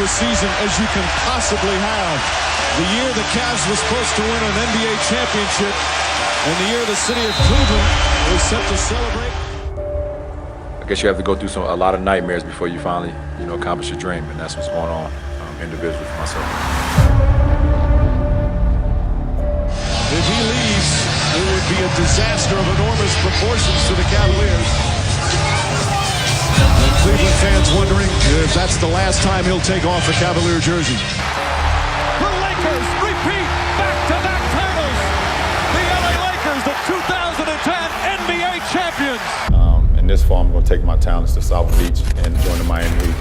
a season as you can possibly have. The year the Cavs were supposed to win an NBA championship, and the year the city of Cleveland was set to celebrate. I guess you have to go through a lot of nightmares before you finally, accomplish your dream, and that's what's going on individually for myself. If he leaves, it would be a disaster of enormous proportions to the Cavaliers. And Cleveland fans wondering if that's the last time he'll take off a Cavalier jersey. The Lakers repeat back-to-back titles. The LA Lakers, the 2010 NBA champions. In this fall, I'm going to take my talents to South Beach and join the Miami Heat.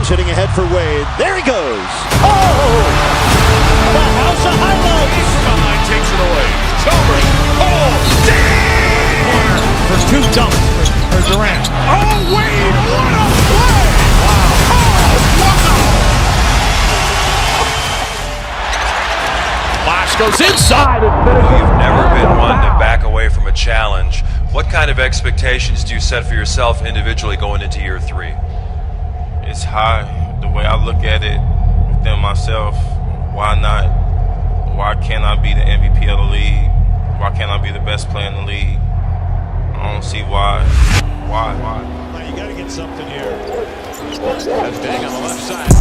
Hitting ahead for Wade. There he goes. Oh! The house of highlights. Behind takes it away. Chalmers. Oh! Damn! For two dunks for Durant. Oh, Wade! What a play! Wow. Oh, wow! Flash goes inside. You've never been one to back away from a challenge. What kind of expectations do you set for yourself individually going into year 3? It's high. The way I look at it within myself, why not? Why can't I be the MVP of the league? Why can't I be the best player in the league? I don't see why. Why? Now you got to get something here. That's Dang on the left side.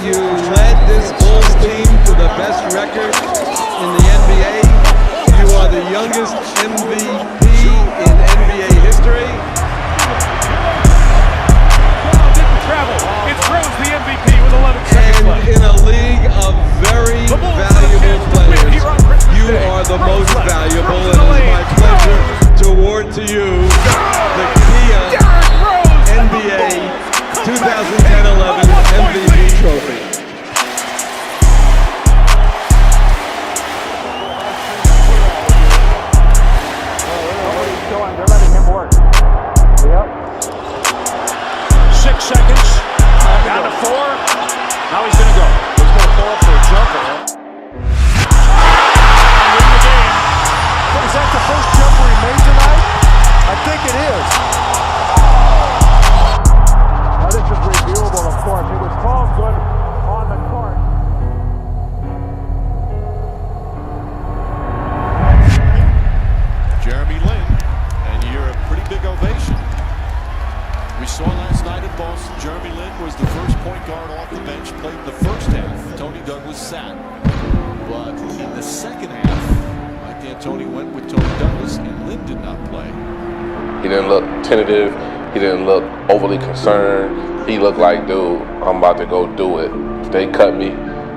You led this Bulls team to the best record in the NBA. You are the youngest MVP in NBA history. Didn't travel. It throws the MVP with 11 seconds left. And in a league of very valuable players, you are the most valuable. And it is my pleasure to award to you the Kia NBA 2010-11 MVP trophy. They're letting him work. Yep. 6 seconds. Down to 4. Now he's going to go. He's going to fall for a jumper. Win the game. Is that the first jumper he made tonight? I think it is. Now this is reviewable, of course. It was called good on the court. Jeremy Lin, and you're a pretty big ovation. We saw last night in Boston, Jeremy Lin was the first point guard off the bench, played the first half. Tony Douglas sat. But in the second half, Mike D'Antoni went with Tony Douglas, and Lin did not play. He didn't look tentative. He didn't look overly concerned. He looked like, dude, I'm about to go do it. If they cut me,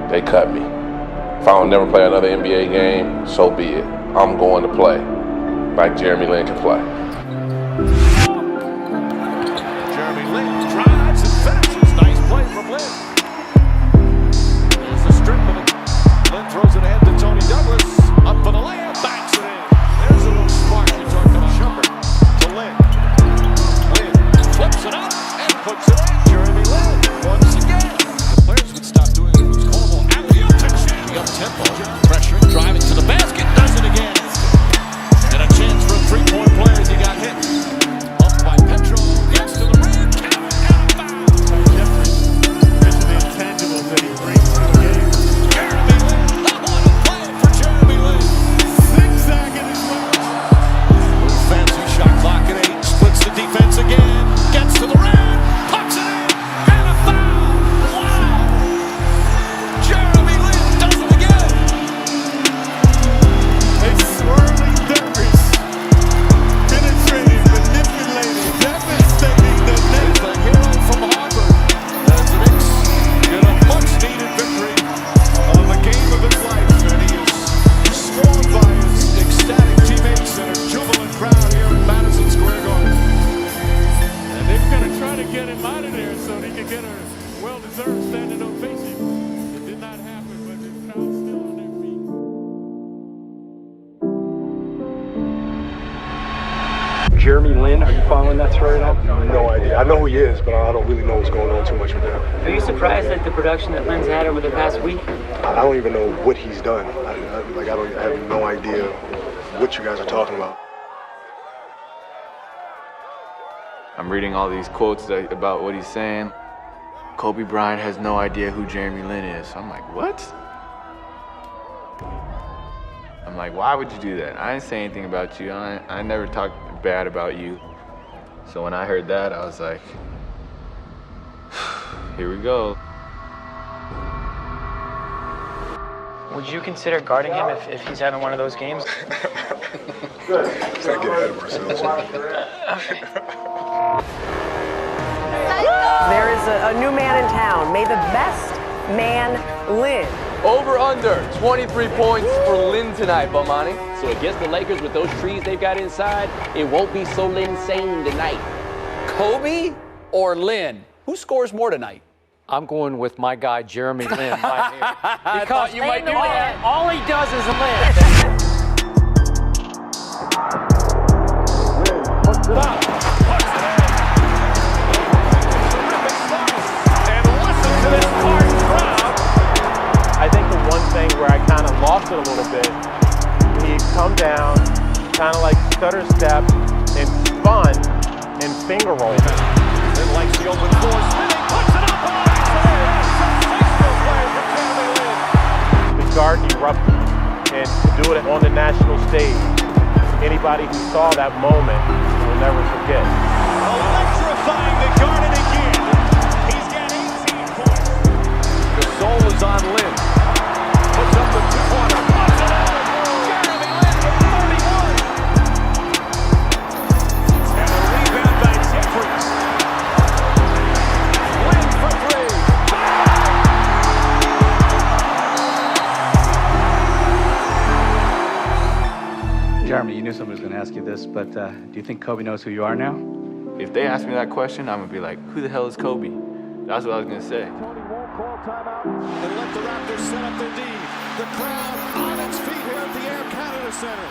they cut me. If I don't never play another NBA game, so be it. I'm going to play like Jeremy Lin can play. Jeremy Lin drives and finishes. Nice play from Lin. There's the strip of it. Lin throws it ahead to Tony Douglas. Up for the layup, backs it in. There's a little spark. You're talking about jumper to Lin. Lin flips it up and puts it in. Jeremy Lin once again. The players would stop doing it. It was callable. Alley-oop to Shandy up tempo. Pressure, driving to the basket, does it again. And a chance for a three-point play as he got hit. Up by Petro, gets to the rim. It's the intangibles that he brings to the game. Jeremy Lin, what a play for Jeremy Lin. Jeremy Lin, are you following that story at all? No idea. I know who he is, but I don't really know what's going on too much with him. Are you surprised at the production that Lin's had over the past week? I don't even know what he's done. I have no idea what you guys are talking about. I'm reading all these quotes about what he's saying. Kobe Bryant has no idea who Jeremy Lin is. I'm like, what? I'm like, why would you do that? I didn't say anything about you. I never talked bad about you. So when I heard that, I was like, here we go. Would you consider guarding him if he's having one of those games? Good. Let's not get ahead of ourselves. There is a new man in town. May the best man Lin. Over under 23 points for Lin tonight, Bomani. So against the Lakers with those trees they've got inside, it won't be so insane tonight. Kobe or Lin? Who scores more tonight? I'm going with my guy, Jeremy Lin, right here. I thought you might do that. All he does is Lin. Puts it up. Puts it in. Terrific slice. And listen to this hard crowd. I think the one thing where I kind of lost it a little bit, he'd come down, kind of like stutter step and spun and finger roll. Then likes the open floor, spinning, puts it up. Sensational play from Jeremy Lin. The Garden erupted, and to do it on the national stage, anybody who saw that moment will never forget. Electrifying the Garden again. He's got 18 points. The soul is on Lin. Puts up the two-pointer. Puts it out. Jeremy Lin with 31. And a rebound by Jeffries. Lin for three. Jeremy, you knew somebody was going to ask you this, but do you think Kobe knows who you are now? If they ask me that question, I'm gonna be like, who the hell is Kobe? That's what I was gonna say. Tony won't call timeout and let the Raptors set up their D. The crowd on its feet here at the Air Canada Center.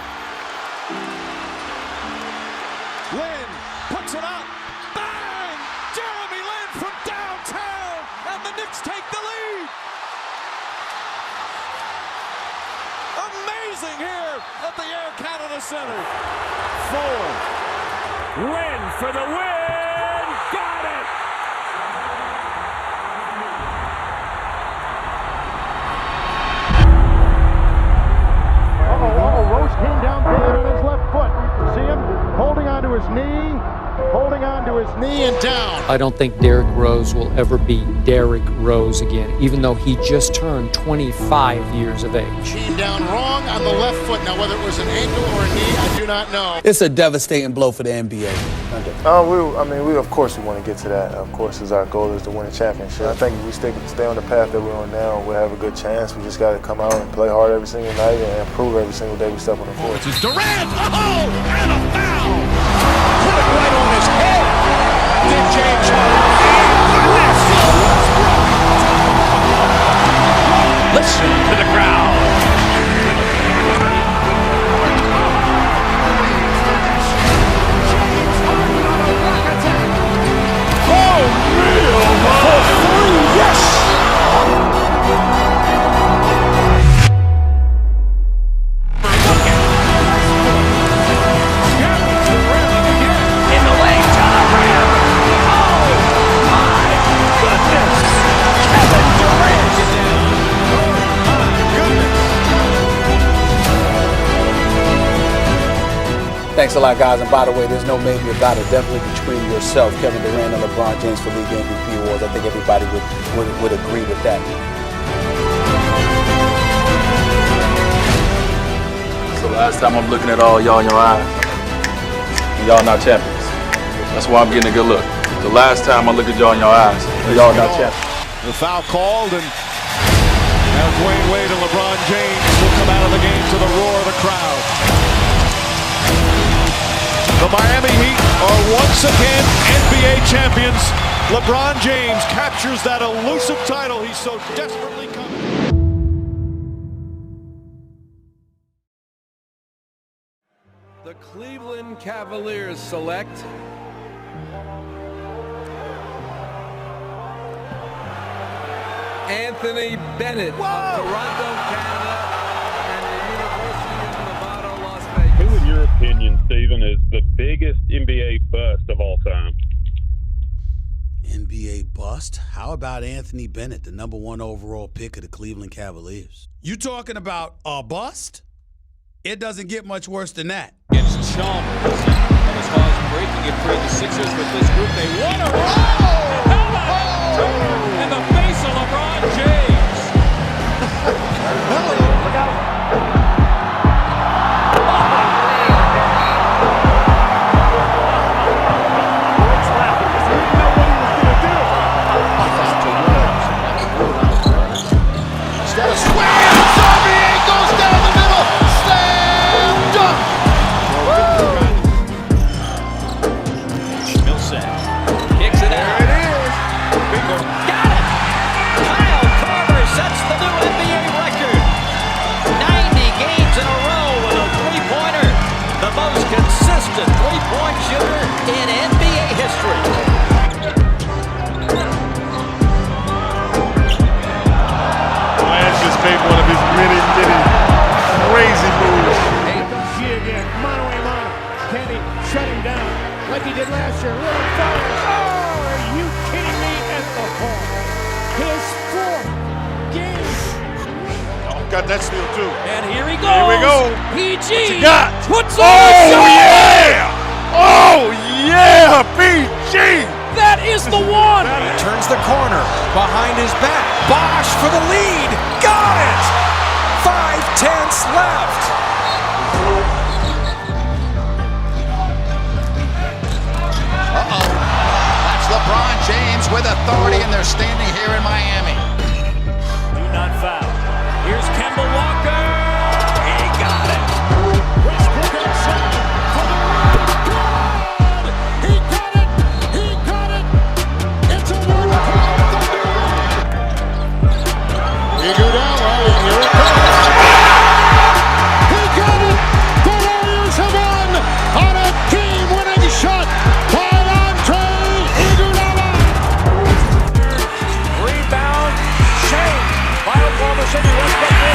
Lin puts it up. Bang! Jeremy Lin from downtown, and the Knicks take the lead. Amazing here at the Air Canada Center. 4. Lin for the win. Got it. Rose came down bad on his left foot. See him holding onto his knee, and down. I don't think Derrick Rose will ever be Derrick Rose again, even though he just turned 25 years of age. Came down wrong on the left foot. Now, whether it was an ankle or a knee, I do not know. It's a devastating blow for the NBA. We of course we want to get to that. Of course, our goal is to win a championship. I think if we stay on the path that we're on now, we'll have a good chance. We just got to come out and play hard every single night and improve every single day we step on the court. This is Durant. Oh, and a foul. Put it right on his head. Did James Harden. Listen to the crowd. Thanks a lot, guys. And by the way, there's no maybe about it. Definitely between yourself, Kevin Durant, and LeBron James for League MVP awards. I think everybody would agree with that. So last time I'm looking at all y'all in your eyes, and y'all not champions. That's why I'm getting a good look. The last time I look at y'all in your eyes, and y'all not champions. The foul called, and as Dwayne Wade and LeBron James will come out of the game to the roar of the crowd. The Miami Heat are once again NBA champions. LeBron James captures that elusive title he's so desperately coveted. The Cleveland Cavaliers select Anthony Bennett of Toronto, Canada, and the University of Nevada, Las Vegas. Who, in your opinion, Stephen, is the biggest NBA bust of all time? NBA bust? How about Anthony Bennett, the #1 overall pick of the Cleveland Cavaliers? You talking about a bust? It doesn't get much worse than that. Against Chalmers. Thomas Hawes breaking it free. The Sixers with this group, they won a roll! In the face of LeBron James. Look out. Three-point shooter in NBA history. Lance just made one of his many crazy moves. She again, mano a mano. Can he shut him down like he did last year? Little fire. Oh, are you kidding me? At the horn. His fourth game. Oh, got that steal too. And here he goes. Here we go. PG. What you got? Puts oh, yeah! Oh, yeah, PG! That is the one! He turns the corner, behind his back. Bosch for the lead! Got it! 5/10 left! Uh-oh. That's LeBron James with authority, and they're standing here in Miami. Do not foul. Here's Kemba Walker. He got it. Westbrook outside for the rebound. He got it. He got it. It's a one. Iguodala. Here it comes. He got it. The Warriors have won on a game-winning shot by Andre Iguodala. Rebound. Shane. By Oklahoma City. Westbrook.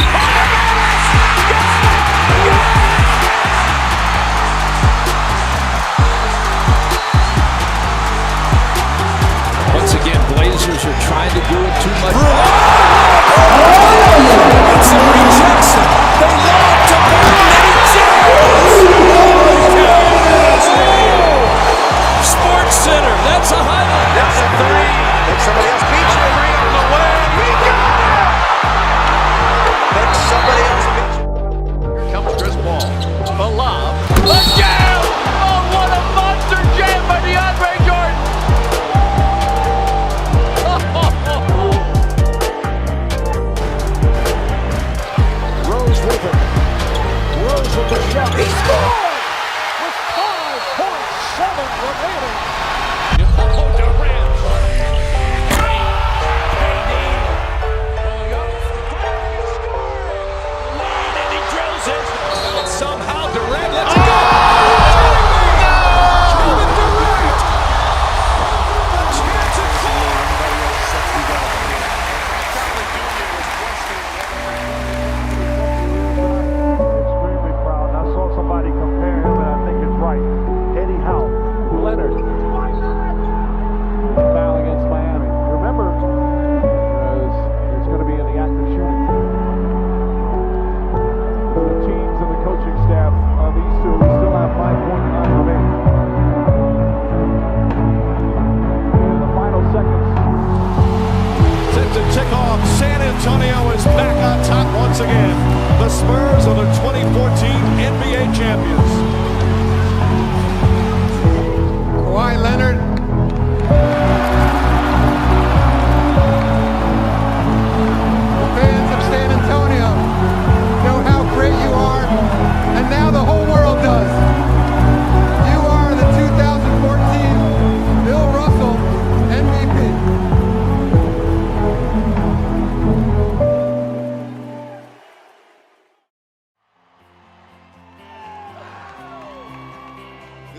Once again, Blazers are trying to do it too much. It's a rejection. They lob to Sports Center. That's a highlight. That's a three. Then somebody else beats you. Three on the way. He got it. Then somebody else beats you. Here comes Chris Paul. The lob. The jam. Oh, what a monster jam by DeAndre Jordan. Rose with it. Rose with the shot. He scored! With 5.7 remaining. Oh, Durant. And he drills it. And somehow Durant lets it go. Kevin Durant. Chance at Extremely proud. I saw somebody compare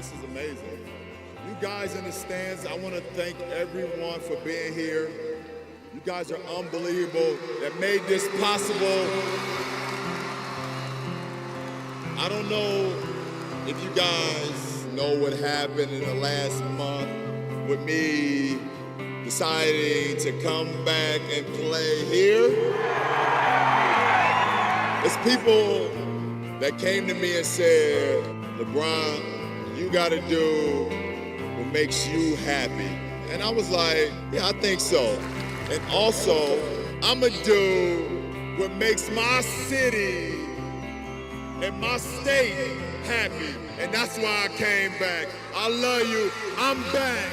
this is amazing. You guys in the stands, I want to thank everyone for being here. You guys are unbelievable that made this possible. I don't know if you guys know what happened in the last month with me deciding to come back and play here. It's people that came to me and said, LeBron, you gotta do what makes you happy. And I was like, yeah, I think so. And also, I'ma do what makes my city and my state happy. And that's why I came back. I love you, I'm back.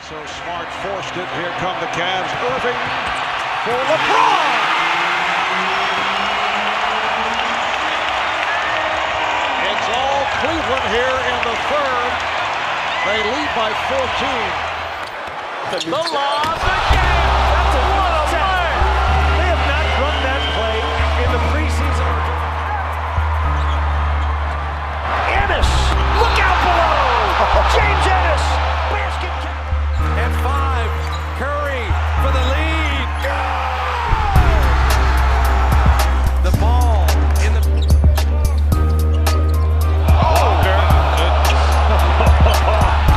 So Smart forced it. Here come the Cavs. Irving for LeBron. It's all Cleveland here in the third. They lead by 14. The lob again. That's a what a play. They have not run that play in the preseason. Ennis, look out below. James Ennis, basket count. And 5, Curry for the lead. The ball in the.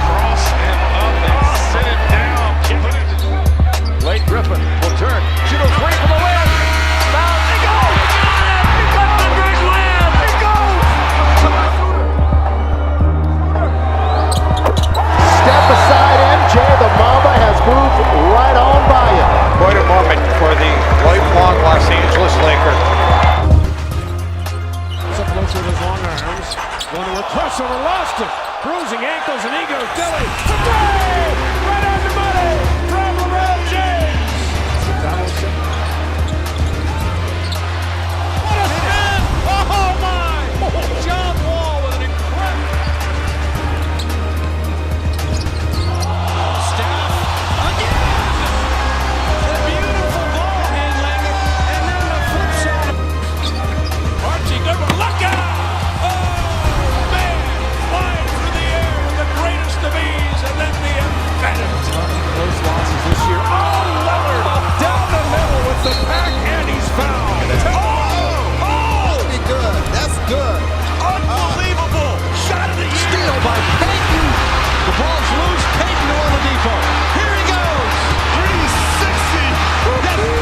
Cross him up and sit him down. Blake Griffin will turn. Shoot a three for the win. Foul. They go. They got the big win. They go. Step aside, MJ. The Mamba has moved right on by you. Quite a moment for the lifelong Los Angeles Laker. Supposed with his long arms. Going to a crossover, lost it. Bruising ankles and ego. Dilly. Right on the money from LeBron James. Donaldson. What a spin! Oh my! John Wall with an incredible. Steph again. A beautiful ball handling, and then the flip shot. Archie Goodwin, look out! Those losses this year. Oh, Lillard down the middle with the pack, and he's fouled. Oh, Pretty good. That's good. unbelievable! Shot of the year. Steal by Payton. The ball's loose. Payton to Oladipo. Here he goes. 360. That's better.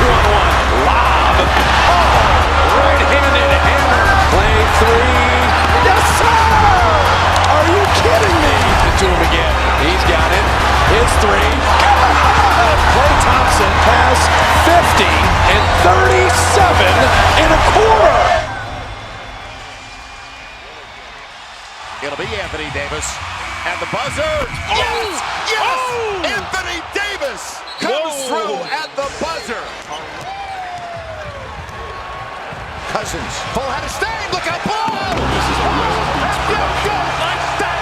2-on-1. Lob. Oh, right-handed hammer. Play 3. Yes, sir! Are you kidding me? To him again. He's got it. His 3. Klay Thompson has 50 and 37 in a quarter. It'll be Anthony Davis. And the buzzer. Yes! Yes! Oh! Anthony Davis comes through at the buzzer. Cousins. Full head of steam. Look out, ball! This is you go like that.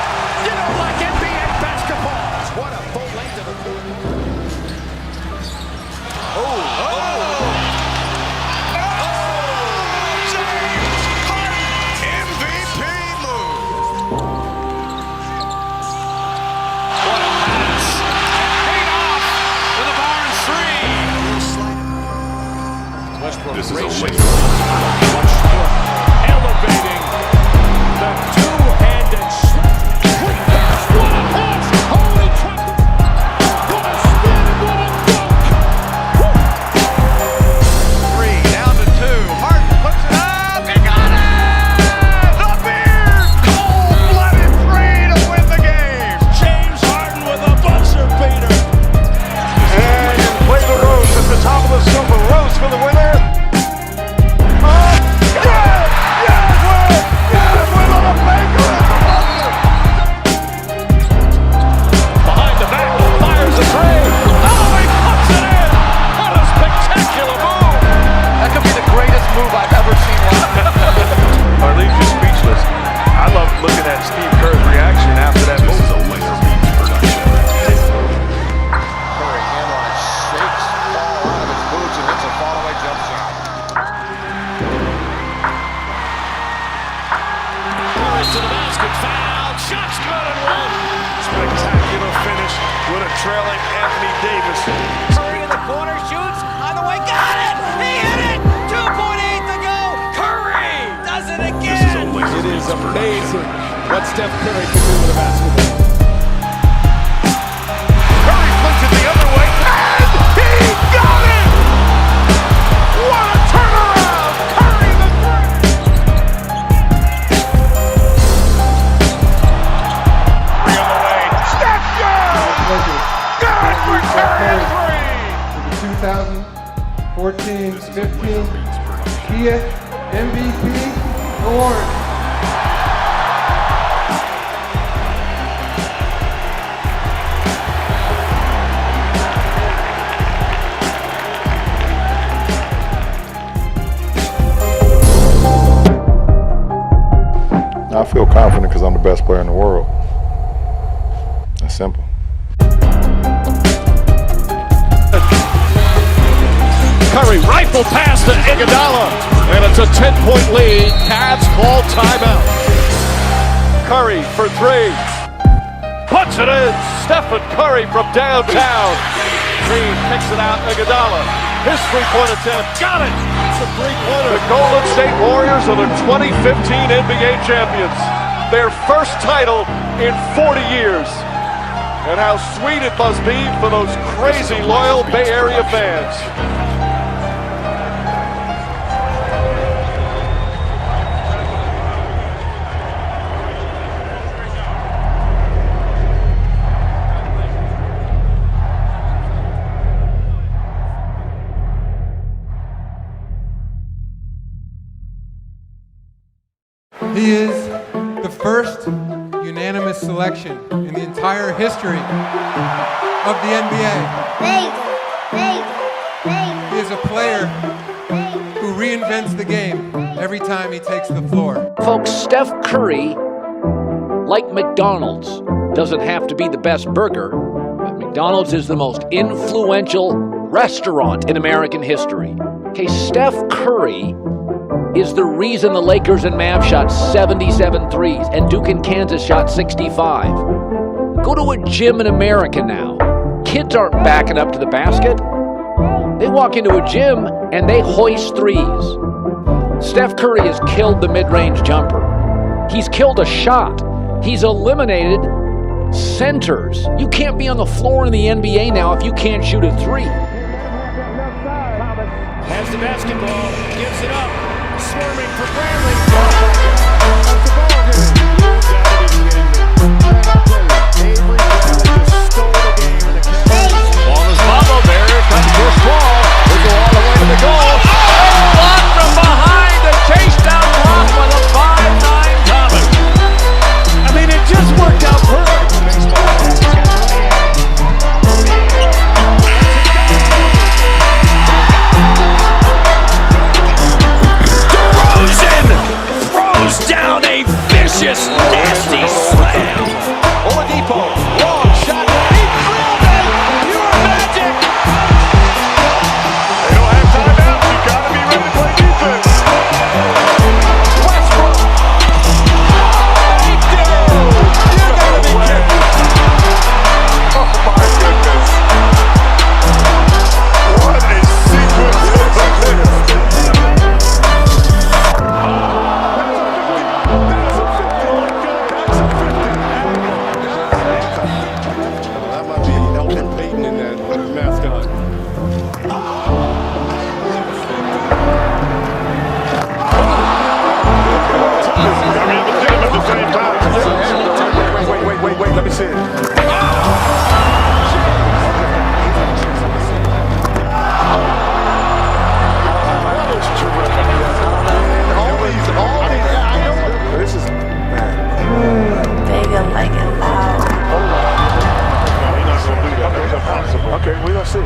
You know, like NBA basketball. What a full length of the court. James Harden, MVP move. What a pass. Paid off with a Barnes 3. Westbrook. This is a racing. waste. Elevating the two-handed slap. Quick pass. What a pass. Holy crap. What a spin and what a dunk. 3 down to 2. Harden puts it up. He got it! The beard! Cold-blooded 3 to win the game. James Harden with a buzzer beater. And play the Rose at the top of the silver. Rose for the winner. trailing Anthony Davis. Curry in the corner, shoots, on the way, got it! He hit it! 2.8 to go! Curry does it again! It is amazing what Steph Curry can do with a basketball. Curry flips it the other way, and he got it! What a turnaround! Curry the third! Curry on the way, Steph Curry! Good for Curry! For the 2014-15 Kia MVP award. I feel confident because I'm the best player in the world. That's simple. Curry rifle pass to Iguodala, and it's a 10-point lead. Cavs call timeout. Curry for three. Puts it in. Stephen Curry from downtown. Green kicks it out. Iguodala. His three-point attempt. Got it. It's a three-pointer. The Golden State Warriors are the 2015 NBA champions. Their first title in 40 years. And how sweet it must be for those crazy loyal Bay Area fans. He is the first unanimous selection in the entire history of the NBA. He is a player who reinvents the game every time he takes the floor. Folks, Steph Curry, like McDonald's, doesn't have to be the best burger, but McDonald's is the most influential restaurant in American history. Okay, Steph Curry is the reason the Lakers and Mavs shot 77 threes and Duke and Kansas shot 65. Go to a gym in America now. Kids aren't backing up to the basket. They walk into a gym and they hoist threes. Steph Curry has killed the mid-range jumper. He's killed a shot. He's eliminated centers. You can't be on the floor in the NBA now if you can't shoot a three. Has the basketball, gives it up. Swarming for Bradley. Ball is bobbled there. Comes Chris Paul. Will go all the way to the goal. Oh, blocked from behind. The chase down block with a 5'9" Thomas. I mean, it just worked out perfect. Throws down a vicious, nasty slam. Oladipo, long shot. He drilled it. Pure magic. They don't have timeouts. You got to be ready to play defense. Westbrook. They do. You got to be kidding. Oh my goodness. What a sequence of this. Wait, let me see it. This is Bigger, like it loud. Okay, we're gonna see.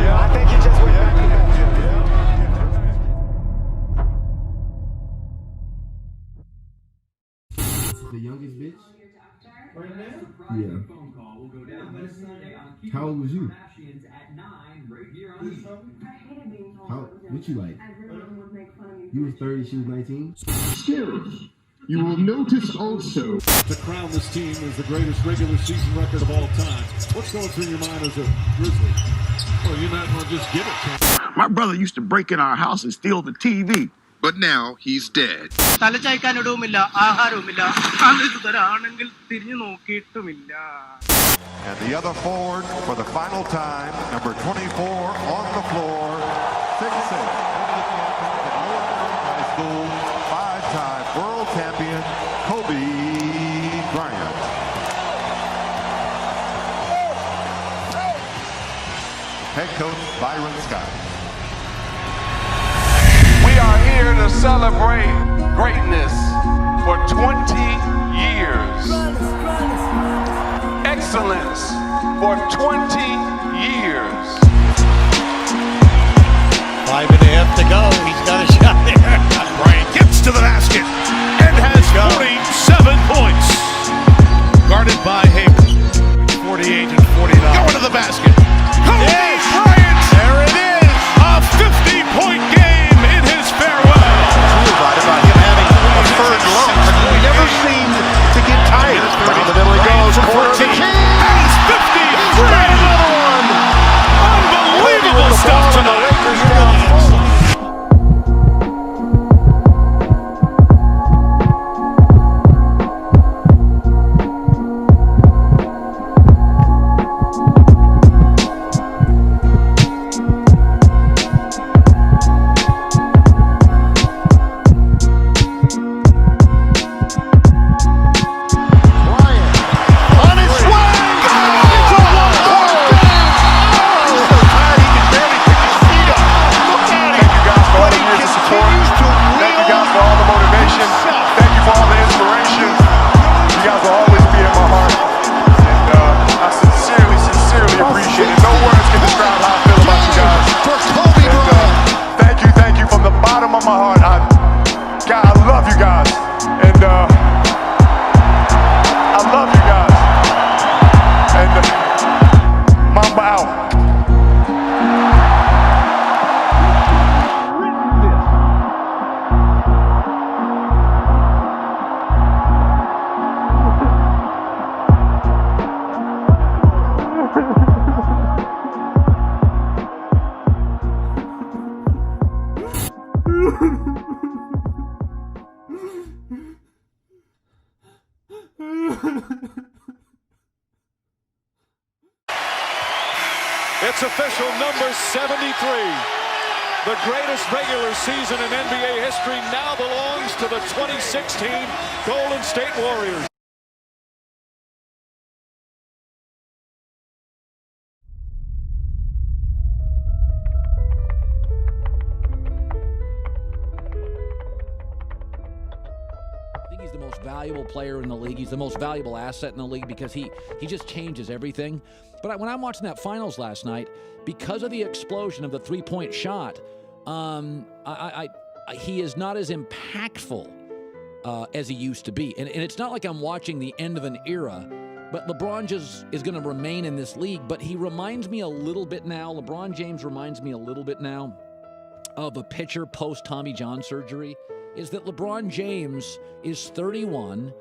I think he just went back. The youngest bitch? Yeah. How old was you? How, what you like? You were 30, she was 19. Still, you will notice also To crown this team as the greatest regular season record of all time. What's going through your mind as a Grizzly? Well, you might as well just give it to him. my brother used to break in our house and steal the TV, but now he's dead. And the other forward for the final time, number 24 on the floor, 6'6", high school, 5-time world champion, Kobe Bryant. Head coach Byron Scott. We are here to celebrate greatness for 20 years. Excellence for 20 years. 5.5 to go. He's got a shot there. Bryant gets to the basket and has 47 points. Guarded by Haber. 48 and 49. Going to the basket. Kobe Bryant. There it is. A 50-point game in his farewell. About him having a third lump. We never seemed to get tired. Down the middle he goes. Corner the key. Has 50. Another one. Unbelievable stuff tonight. It's official, number 73. The greatest regular season in NBA history now belongs to the 2016 Golden State Warriors. I think he's the most valuable player in the league. He's the most valuable asset in the league because he just changes everything. But when I'm watching that finals last night, because of the explosion of the three-point shot, he is not as impactful as he used to be. And it's not like I'm watching the end of an era, but LeBron just is going to remain in this league. But he reminds me a little bit now, LeBron James reminds me a little bit now of a pitcher post-Tommy John surgery, is that LeBron James is 31.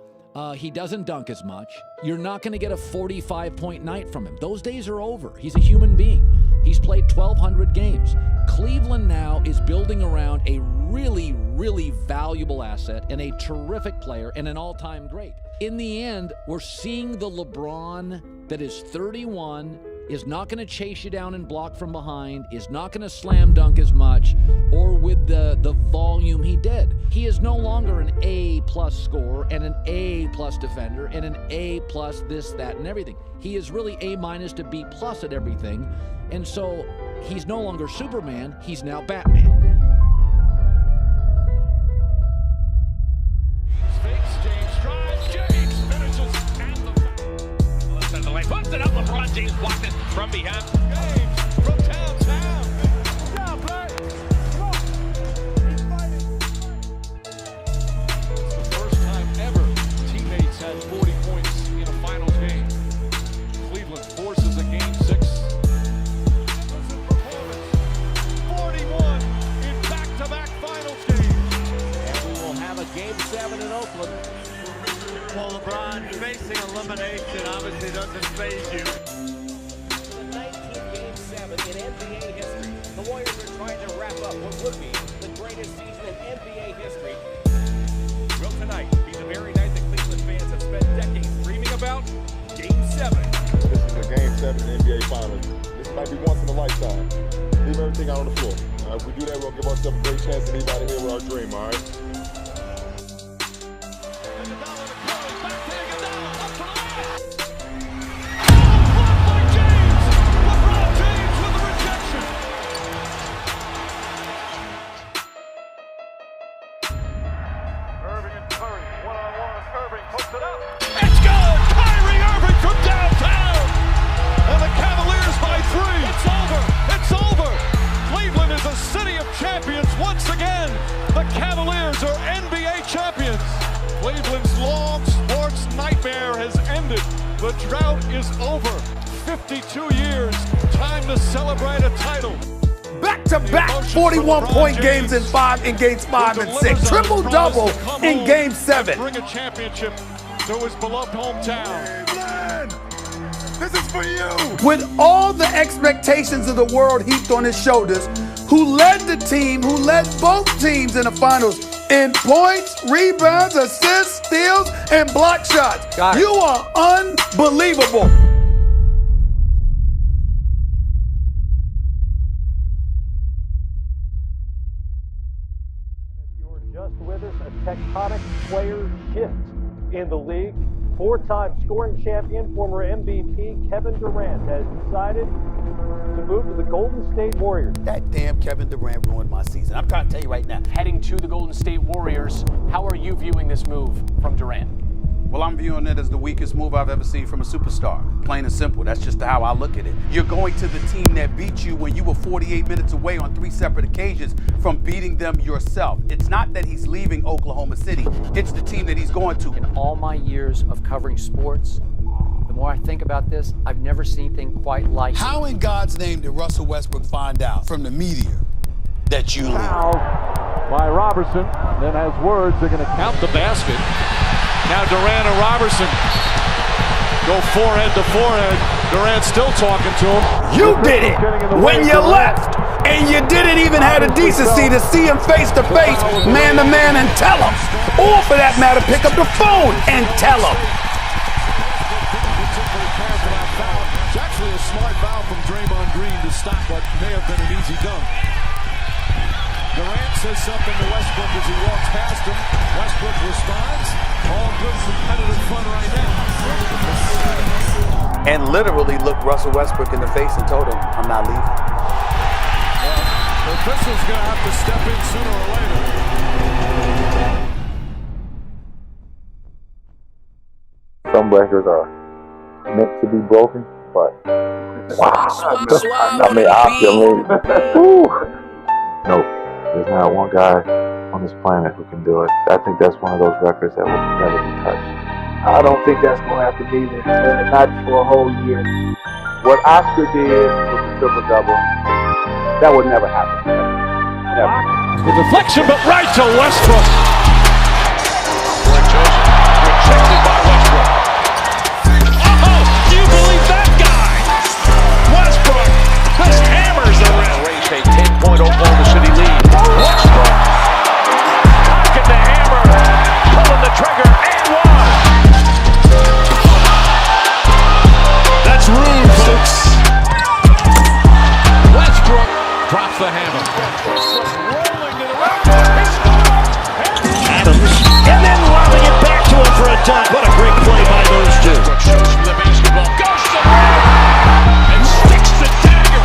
He doesn't dunk as much. You're not going to get a 45-point night from him. Those days are over. He's a human being. He's played 1,200 games. Cleveland now is building around a really, really valuable asset and a terrific player and an all-time great. In the end, we're seeing the LeBron that is 31, is not going to chase you down and block from behind, is not going to slam dunk as much, or with the volume he did. He is no longer an A-plus scorer and an A-plus defender and an A-plus this, that, and everything. He is really A- to B+ at everything. And so he's no longer Superman, he's now Batman. Fakes, James drives, James finishes, and the left side of the lane, puts it up, LeBron James blocked it from behind. James from downtown. Down, play. It's the first time ever teammates had 40 points in a finals game. Cleveland forces a game 6. 41 in back-to-back finals games. Facing elimination obviously doesn't faze you. The 19th Game 7 in NBA history. The Warriors are trying to wrap up what would be the greatest season in NBA history. Will tonight be the very night that Cleveland fans have spent decades dreaming about? Game 7. This is a Game 7 in the NBA Finals. This might be once in a lifetime. Leave everything out on the floor. If we do that, we'll give ourselves a great chance to leave out of here with our dream, all right? It's good! Kyrie Irving from downtown! And the Cavaliers by 3. It's over! It's over! Cleveland is a city of champions once again. The Cavaliers are NBA champions. Cleveland's long sports nightmare has ended. The drought is over. 52 years. Time to celebrate a title. Back-to-back 41-point games in games 5 and 6. Triple-double in Game 7. Bring a championship to his beloved hometown. This is for you. With all the expectations of the world heaped on his shoulders, who led the team, who led both teams in the finals in points, rebounds, assists, steals, and block shots. You are unbelievable. Just with us, a tectonic player shift in the league. 4-time scoring champion, former MVP Kevin Durant has decided to move to the Golden State Warriors. That damn Kevin Durant ruined my season. I'm trying to tell you right now. Heading to the Golden State Warriors, how are you viewing this move from Durant? Well, I'm viewing it as the weakest move I've ever seen from a superstar. Plain and simple. That's just how I look at it. You're going to the team that beat you when you were 48 minutes away on 3 separate occasions from beating them yourself. It's not that he's leaving Oklahoma City. It's the team that he's going to. In all my years of covering sports, the more I think about this, I've never seen anything quite like it. How in God's name did Russell Westbrook find out from the media that you leave? By Robertson, then has words. They're going to count the basket. Now Durant and Robertson go forehead to forehead. Durant still talking to him. You did it when you left, and you didn't even have the decency to see him face to face, man to man, and tell him. Or for that matter, pick up the phone and tell him. It's actually a smart foul from Draymond Green to stop what may have been an easy dunk. Durant says something to Westbrook as he walks past him. Westbrook responds. All good competitive fun right now. And literally looked Russell Westbrook in the face and told him, I'm not leaving. Well, the official's going to have to step in sooner or later. Some records are meant to be broken, but wow. No, there's not one guy on this planet who can do it. I think that's one of those records that will never be touched. I don't think that's going to happen either. Not for a whole year. What Oscar did with the triple-double, that would never happen. Never. The deflection, but right to Westbrook. Rejected by Westbrook. Oh, do you believe that guy? Westbrook just hammers the rim. Race a 10-point Oklahoma City lead. Westbrook. Pocket the hammer. Pulling the trigger. And one. That's room, folks. Westbrook drops the hammer. Rolling to the right. Adams, and then lobbing it back to him for a dunk. What a great play by those two. Shows the basketball. Goes to the rim and sticks the dagger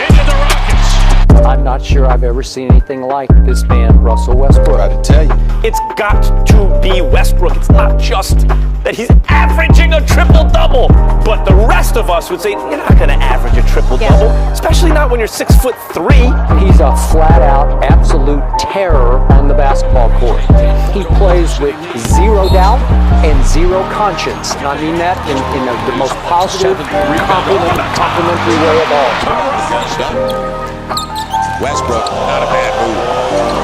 into the Rockets. I'm not sure I've ever seen anything like this man, Russell Westbrook. I to tell you. It's got to be Westbrook. It's not just that he's averaging a triple-double, but the rest of us would say, you're not going to average a triple-double, especially not when you're 6'3". He's a flat-out, absolute terror on the basketball court. He plays with zero doubt and zero conscience. And I mean that in the most positive, complimentary way of all. Westbrook, not a bad move.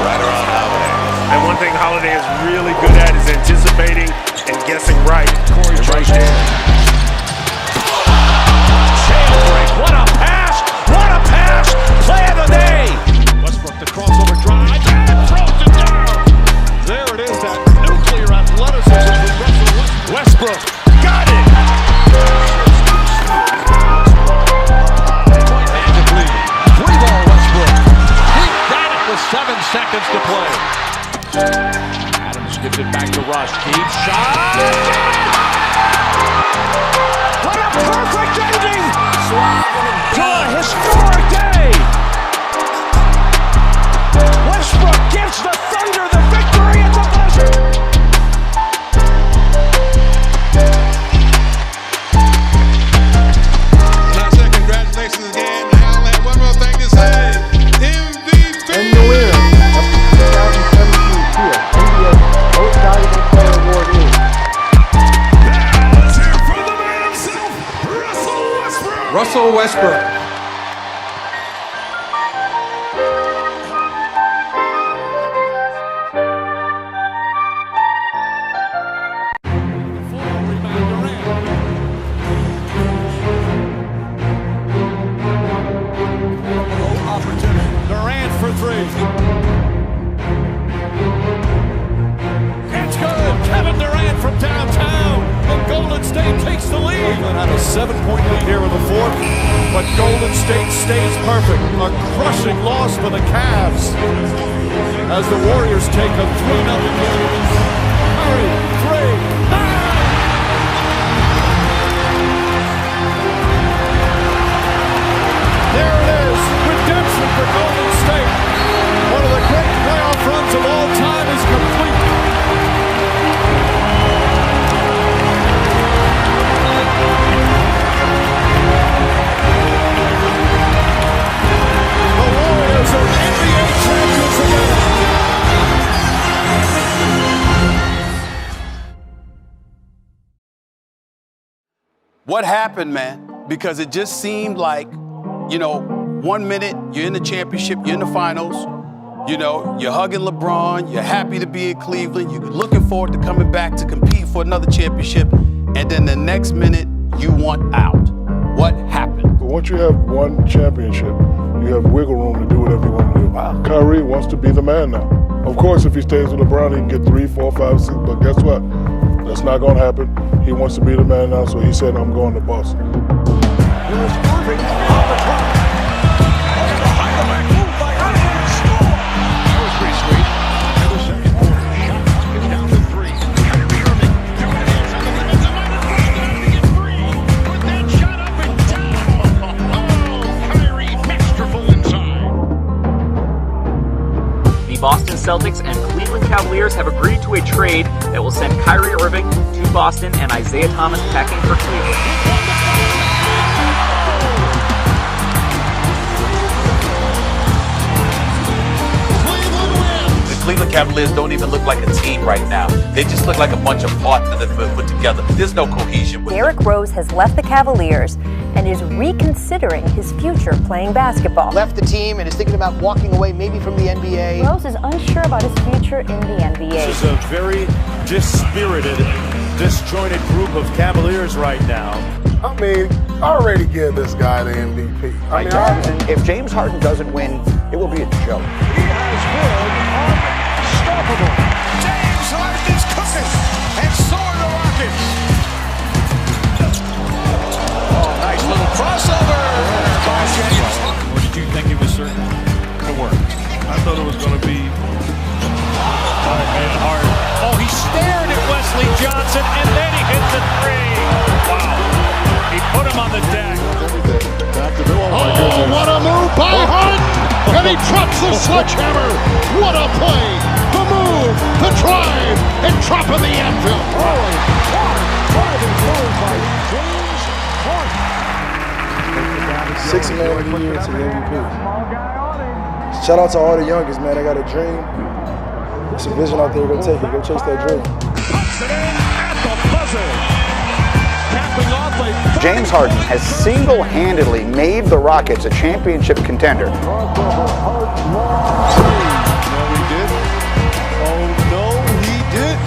Right around Holiday. And one thing Holiday is really good at is anticipating and guessing right. Corey right there. Jailbreak. What a pass! What a pass! Play of the day! Westbrook, the crossover drive, and throws it down. There it is, that nuclear athleticism from Russell Westbrook. Got it! Magically. 3-ball Westbrook. He got it with 7 seconds to play. Adams gives it back to Rush. Deep shot. What a perfect ending to a historic day. Westbrook gives the Thunder the victory at the buzzer. And I say congratulations again. I'll have one more thing to say. MVP. And the winner of the 2017 PIA NBA Most Valuable Player Award is Let's hear from the man himself, Russell Westbrook. Russell Westbrook. Durant for 3. It's good. Kevin Durant from downtown. And Golden State takes the lead. Cleveland had a 7-point lead here in the fourth, but Golden State stays perfect. A crushing loss for the Cavs as the Warriors take a 3-0 lead. Curry, 3. There it is, redemption for Golden State. One of the great playoff runs of all time is complete. The Warriors are NBA champions again. What happened, man? Because it just seemed like, you know, 1 minute you're in the championship, you're in the finals, you know, you're hugging LeBron, you're happy to be in Cleveland, you're looking forward to coming back to compete for another championship, and then the next minute you want out. What happened? But once you have one championship, you have wiggle room to do whatever you want to do. Wow. Kyrie wants to be the man now. Of course, if he stays with LeBron, he can get 3, 4, 5, 6, but guess what? That's not going to happen. He wants to be the man now, so he said, I'm going to Boston. Here's Irving on the clock. Behind the back move by Irving. Score! That was pretty sweet. And the second quarter. Shot is down to 3. Kyrie Irving. Through the hands on the rim. It's a minus 1 down to get 3. Put that shot up and down. Oh, Kyrie, masterful inside. The Boston Celtics and Cleveland Cavaliers have agreed to a trade that will send Kyrie Irving to Boston and Isaiah Thomas packing for Cleveland. Cleveland Cavaliers don't even look like a team right now. They just look like a bunch of parts that have been put together. There's no cohesion with them. Derrick Rose has left the Cavaliers and is reconsidering his future playing basketball. Left the team and is thinking about walking away maybe from the NBA. Rose is unsure about his future in the NBA. This is a very dispirited, disjointed group of Cavaliers right now. I mean, I already give this guy the MVP. If James Harden doesn't win, it will be a joke. He has been unstoppable. James Harden is cooking, and so are the Rockets. Oh, nice little crossover. Or did you think it was certain to work? I thought it was going to be hard. Oh, he stared at Wesley Johnson, and then he hit the 3. Wow. He put him on the deck. Oh, what a move by Harden! And he drops the sledgehammer. What a play! The move, the drive, and dropping the anvil. Driving forward by James Harden. 6 man of the year to the MVP. Shout out to all the youngest, man. I got a dream. It's a vision out there. Go take it. Go chase that dream. Puts it in at the buzzer. Capping off a James Harden has single-handedly made the Rockets a championship contender. No, he did. Oh, no, he did.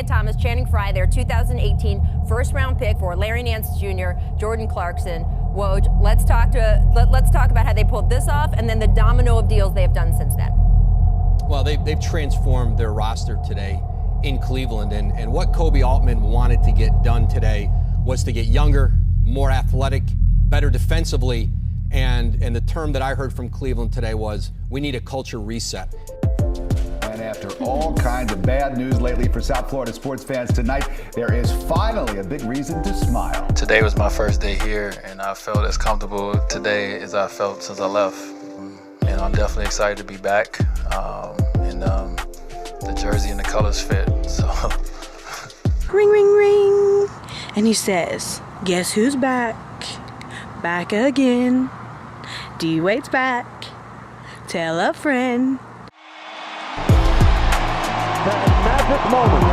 Thomas, Channing Frye, their 2018 first-round pick for Larry Nance Jr., Jordan Clarkson. Woj, let's talk about how they pulled this off and then the domino of deals they have done since then. Well, they've transformed their roster today in Cleveland, and what Kobe Altman wanted to get done today was to get younger, more athletic, better defensively, and the term that I heard from Cleveland today was, we need a culture reset. And after all kinds of bad news lately for South Florida sports fans tonight, there is finally a big reason to smile. Today was my first day here, and I felt as comfortable today as I felt since I left. And I'm definitely excited to be back. And the jersey and the colors fit, so. Ring, ring, ring. And he says, guess who's back? Back again. D-Wade's back. Tell a friend. That magic moment.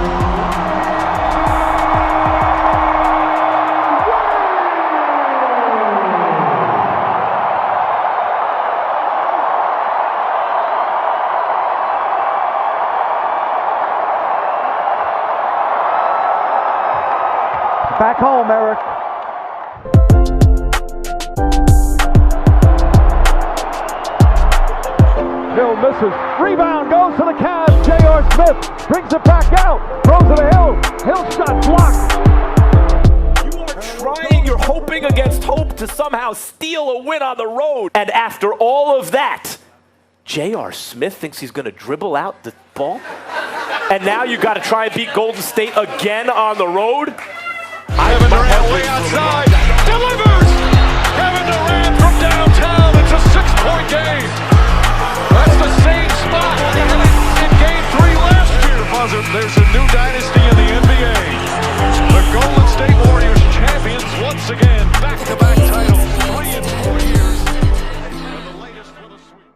Back home, Eric. Hill misses. Rebound goes to the Cavs. J.R. Smith brings it back out. Throws it to Hill. Hill shot blocked. You are trying, you're hoping against hope to somehow steal a win on the road. And after all of that, J.R. Smith thinks he's going to dribble out the ball? And now you got to try and beat Golden State again on the road? Kevin Durant way outside, delivers! Kevin Durant from downtown, it's a 6-point game. That's the same spot in game 3 last year. There's a new dynasty in the NBA. The Golden State Warriors champions once again, back-to-back titles, 3 in 4 years. And the latest with a sweep.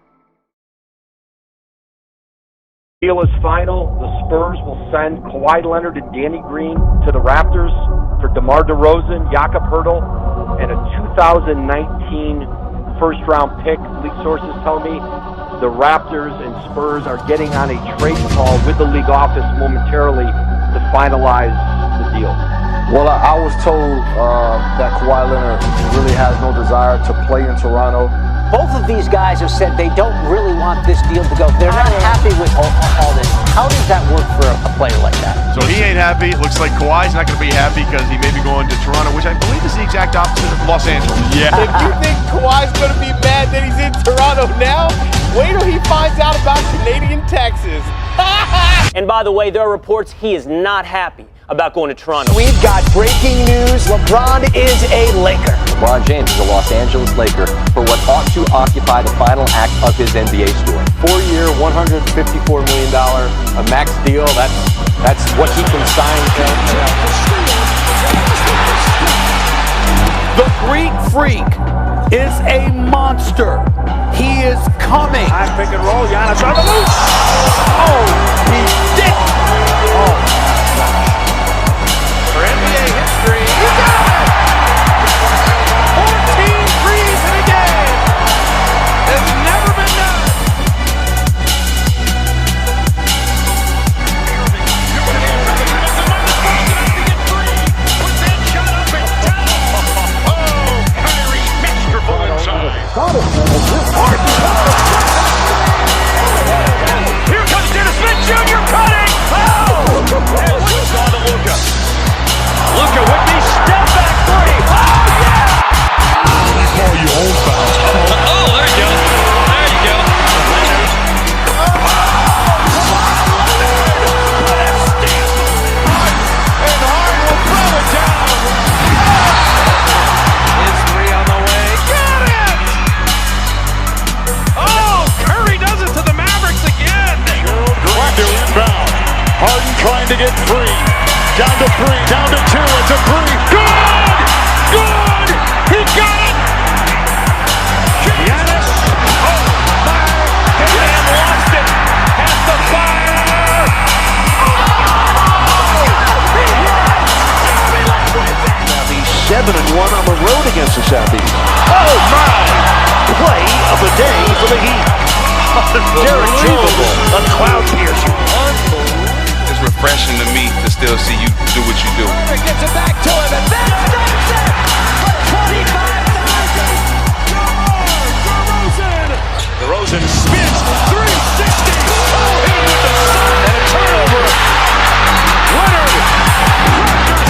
Deal is final. The Spurs will send Kawhi Leonard and Danny Green to the Raptors for DeMar DeRozan, Jakob Poeltl, and a 2019 first-round pick. League sources tell me the Raptors and Spurs are getting on a trade call with the league office momentarily to finalize the deal. Well, I was told that Kawhi Leonard really has no desire to play in Toronto. Both of these guys have said they don't really want this deal to go. They're not happy with all this. How does that work for a player like that? So he ain't happy. It looks like Kawhi's not going to be happy because he may be going to Toronto, which I believe is the exact opposite of Los Angeles. Yeah. If you think Kawhi's going to be mad that he's in Toronto now, wait till he finds out about Canadian taxes. And by the way, there are reports he is not happy about going to Toronto. We've got breaking news. LeBron is a Laker. LeBron James is a Los Angeles Laker for what ought to occupy the final act of his NBA story. 4-year, $154 million, a max deal. That's what he can sign. The Greek Freak is a monster. He is coming. High pick and roll. Giannis on the loose. Oh, he did. Oh. For NBA history, you got it! 14 threes in a game! It's never been done! Oh, Kyrie, masterful inside. Here comes Dennis Smith Jr. cutting! Oh! And it's on to Luka. Luka with the step back three. Oh, yeah! They call you home foul. Oh, there you go. There you go. And Hart will throw it down. His three on the way. Got it! Oh, Curry does it to the Mavericks again. Green to inbound. Harden trying to get free. Down to 3, down to 2, it's a 3. Good! Good! He got it! Giannis. Oh, fire. And lost it. At the fire. Southeast 7-1 on the road against the Southeast. Oh, my. Play of the day for the Heat. Derek Jones, a cloud piercer. Unbelievable. it's refreshing to me to still see you do what you do. It gets it back to him, and that's it for 25,000. DeRozan spins 360. Oh, hit with the sun and a turnover. Leonard.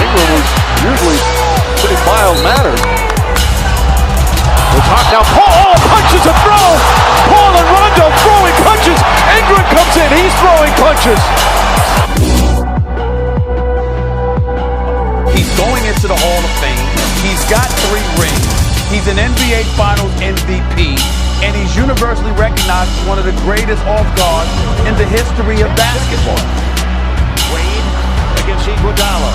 Ingram was usually pretty mild-mannered. The top now. Paul punches a throw. Paul and Rondo throwing punches. Ingram comes in. He's throwing punches. He's going into the Hall of Fame. He's got 3 rings. He's an NBA Finals MVP. And he's universally recognized as one of the greatest off-guards in the history of basketball. Wade against Iguodala.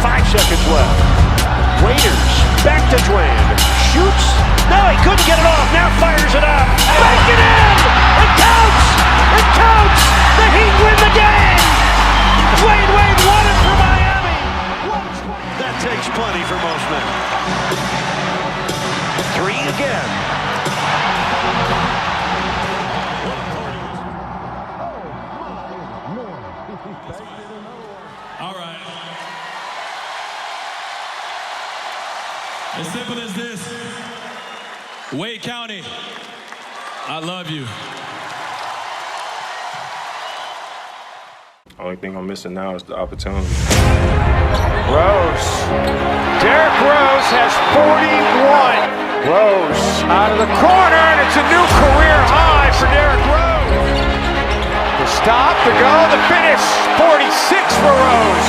5 seconds left. Waiters back to Dwayne. Shoots. No, he couldn't get it off. Now fires it up. Bank it in. It counts. It counts. The Heat win the game. Dwayne Wade won it for Miami. That takes plenty for most men. 3 again. All right. As simple as this. Wade County, I love you. Only thing I'm missing now is the opportunity. Rose. Derrick Rose has 41. Rose out of the corner, and it's a new career high for Derrick Rose. The stop, the go, the finish. 46 for Rose.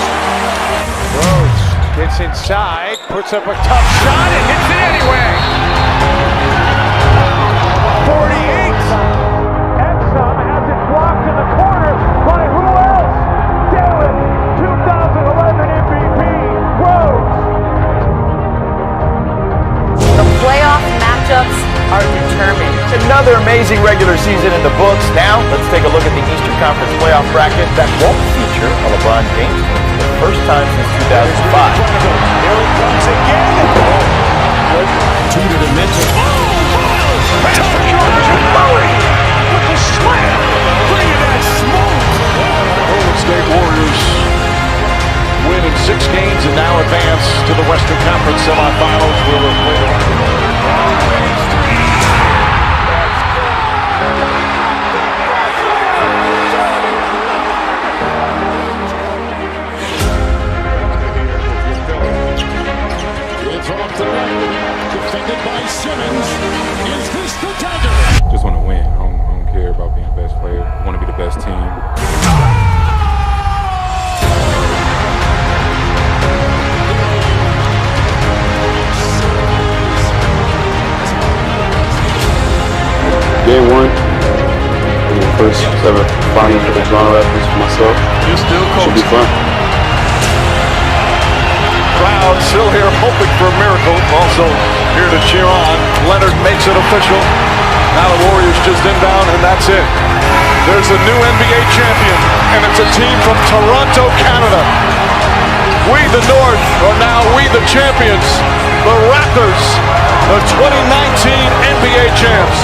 Rose gets inside, puts up a tough shot, and hits it anyway. 48. Exum has it blocked in the corner by who else? Dylan, 2011 MVP, Rose. The playoff matchups are determined. Another amazing regular season in the books. Now, let's take a look at the Eastern Conference playoff bracket that won't feature a LeBron James for the first time since 2005. Here it comes again. Two-dimensional. Pass for George and Murray with the slam. Bringing that smoke. Golden State Warriors win in 6 games and now advance to the Western Conference semifinals. We'll play It's off the right. Defended by Simmons. Is this the dagger? just want to win. I don't care about being the best player. I want to be the best team. Game 1, the first ever final for the Toronto Raptors for myself. Should be fun. Crowd still here hoping for a miracle. Also here to cheer on. Leonard makes it official. Now the Warriors just inbound, and that's it. There's a new NBA champion, and it's a team from Toronto, Canada. We, the North, are now we, the champions. The Raptors, the 2019 NBA champs.